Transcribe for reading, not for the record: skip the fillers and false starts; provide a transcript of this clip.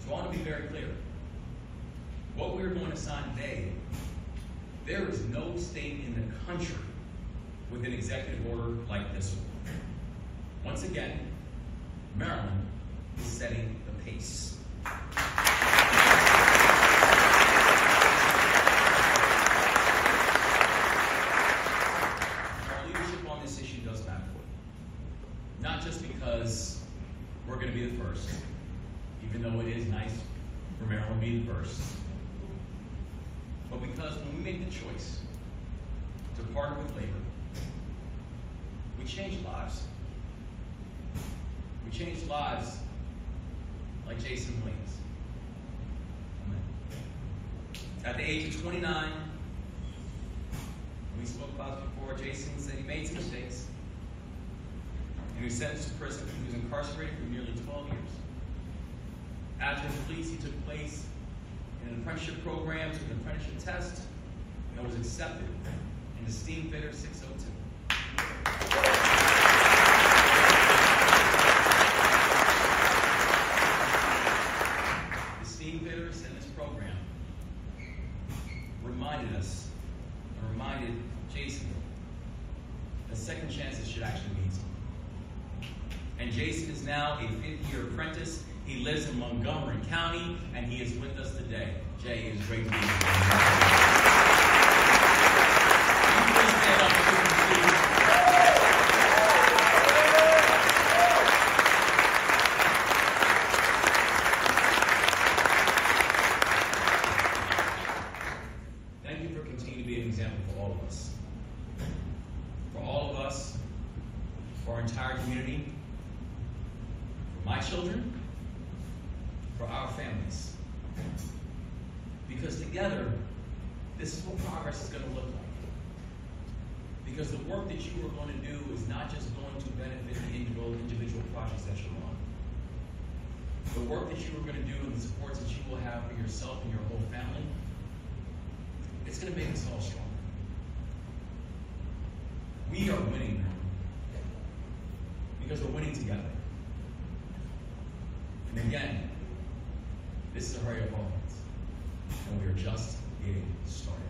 So I want to be very clear. What we're going to sign today, there is no state in the country with an executive order like this one. Once again, Maryland is setting the pace. Our leadership on this issue does matter. Not just because we're going to be the first, even though it is nice for Maryland to be the first, but because when we make the choice to partner with labor, we change lives. We change lives like Jason Williams. At the age of 29, we spoke about it before, Jason said he made some mistakes. And he was sentenced to prison. He was incarcerated for nearly 12 years. After his release, he took place in an apprenticeship program, took an apprenticeship test, and was accepted in the Steam Fitter 602. The Steam Fitters in this program reminded us, and reminded Jason, that second chances should actually mean something. And Jason is now a fifth-year apprentice. He lives in Montgomery County, and he is with us today. Jay, it is great to be with you. Please stand up and thank you for continuing to be an example for all of us. For all of us, for our entire community, for my children, for our families. Because together, this is what progress is going to look like. Because the work that you are going to do is not just going to benefit the individual projects that you're on. The work that you are going to do and the supports that you will have for yourself and your whole family, it's going to make us all stronger. We are winning now. Because we're winning together. And again, this is a hurry up offense. And we are just getting started.